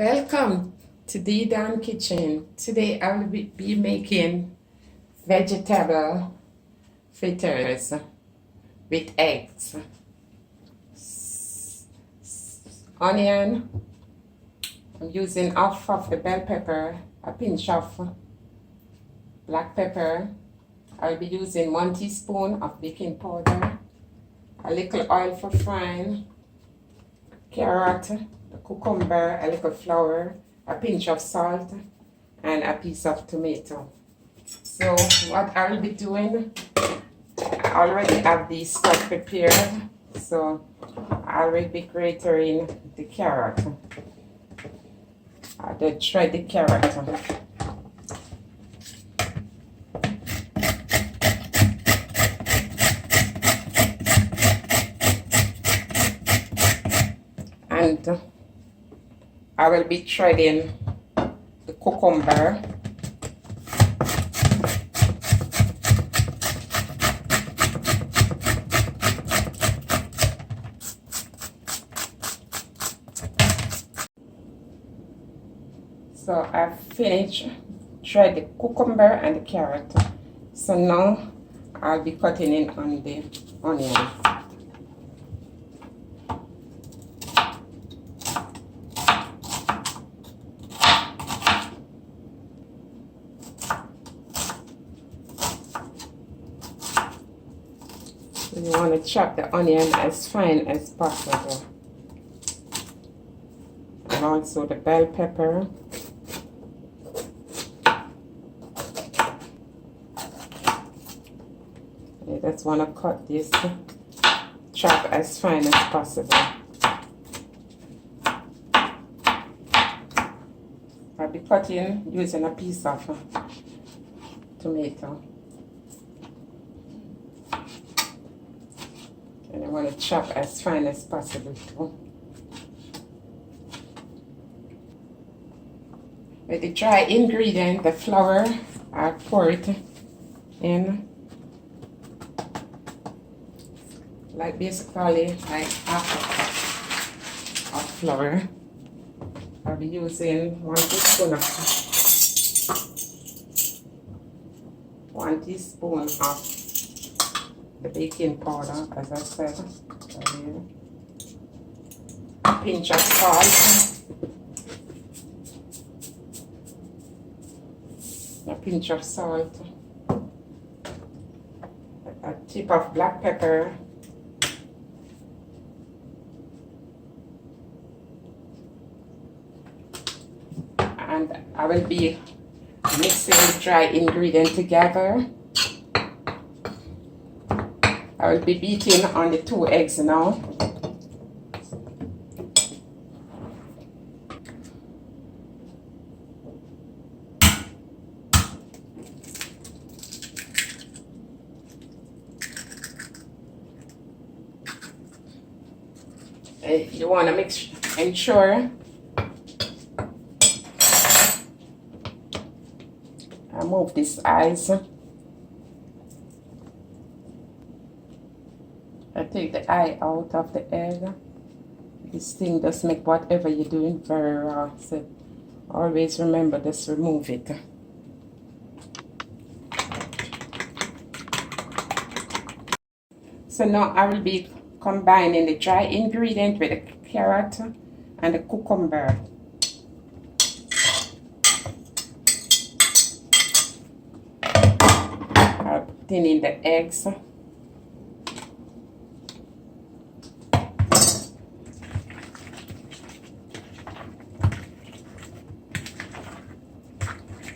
Welcome to the Down Kitchen. Today I will be making vegetable fritters with eggs, onion. I'm using half of the bell pepper, a pinch of black pepper. I'll be using 1 teaspoon of baking powder, a little oil for frying, carrot, a cucumber, a little flour, a pinch of salt, and a piece of tomato. So what I'll be doing, I already have the stuff prepared, so I will be grating the carrot. I'll shred the carrot. And I will be shredding the cucumber. So I've finished shred the cucumber and the carrot. So now I'll be cutting in on the onion. You want to chop the onion as fine as possible. And also the bell pepper. You just want to cut this, chop as fine as possible. I'll be cutting using a piece of tomato. And I want to chop as fine as possible too. With the dry ingredient, the flour, I pour it in. Like basically like half of flour. I'll be using 1 teaspoon of the baking powder, as I said earlier. A pinch of salt. A pinch of salt. A tip of black pepper. And I will be mixing the dry ingredient together. I will be beating on the 2 eggs now. You want to ensure I move this eyes. I take the eye out of the egg. This thing does make whatever you're doing very raw. So always remember, just remove it. So now I will be combining the dry ingredient with the carrot and the cucumber. I'll put in the eggs.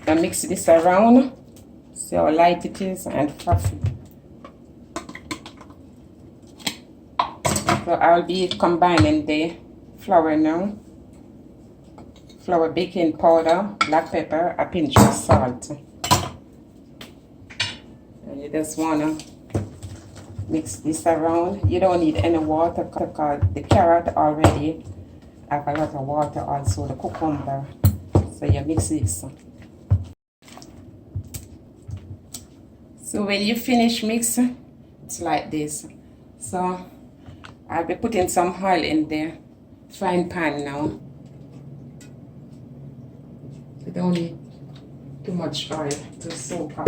I mix this around, see how light it is and fluffy. So I'll be combining the flour now. Flour, baking powder, black pepper, a pinch of salt. And you just want to mix this around. You don't need any water because the carrot already have a lot of water, also the cucumber. So you mix this. So when you finish mixing, it's like this. So I'll be putting some oil in the frying pan now. don't need too much oil to soak up.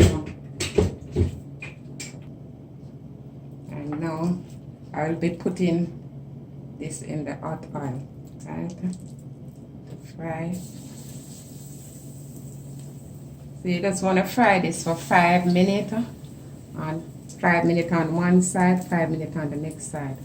And now I'll be putting this in the hot oil, right, to fry. So you just want to fry this for 5 minutes, on 5 minutes on one side, 5 minutes on the next side.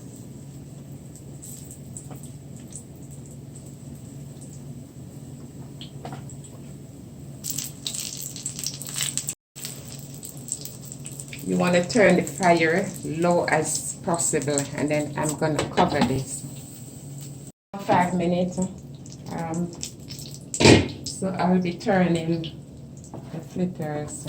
You want to turn the fire low as possible, and then I'm going to cover this. 5 minutes. So I'll be turning the fritters.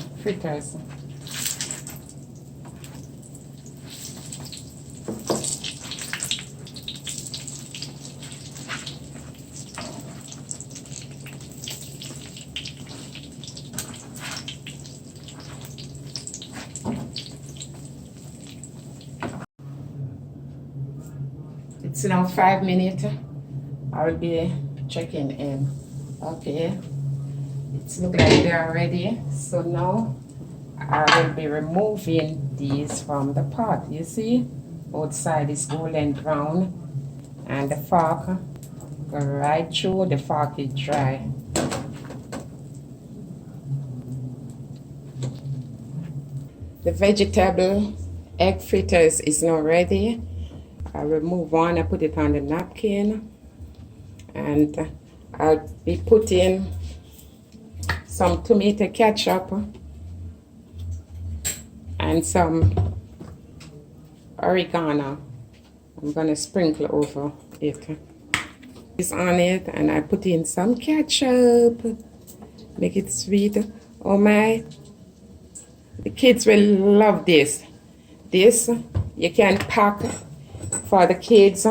It's now 5 minutes. I'll be checking in. Okay, it's looking like they're ready. So now I will be removing these from the pot. You see, both sides is golden brown, and the fork go right through. The fork is dry. The vegetable egg fritters is now ready. I remove one, I put it on the napkin, and I'll be putting some tomato ketchup and some oregano. I'm gonna sprinkle over it. It's on it, and I put in some ketchup, make it sweet. Oh my, the kids will love this. This you can pack for the kids,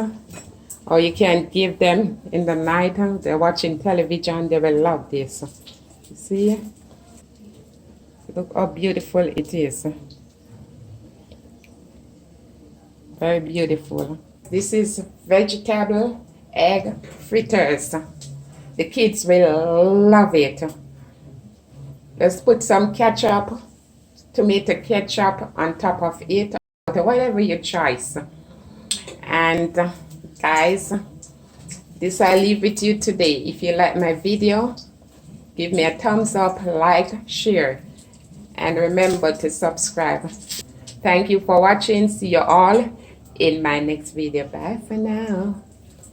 or you can give them in the night. They're watching television, they will love this. You see? Look how beautiful it is. Very beautiful. This is vegetable egg fritters. The kids will love it. Let's put some ketchup, tomato ketchup on top of it, whatever your choice. And guys, this I leave with you today. If you like my video, give me a thumbs up, like, share, and remember to subscribe. Thank you for watching. See you all in my next video. Bye for now.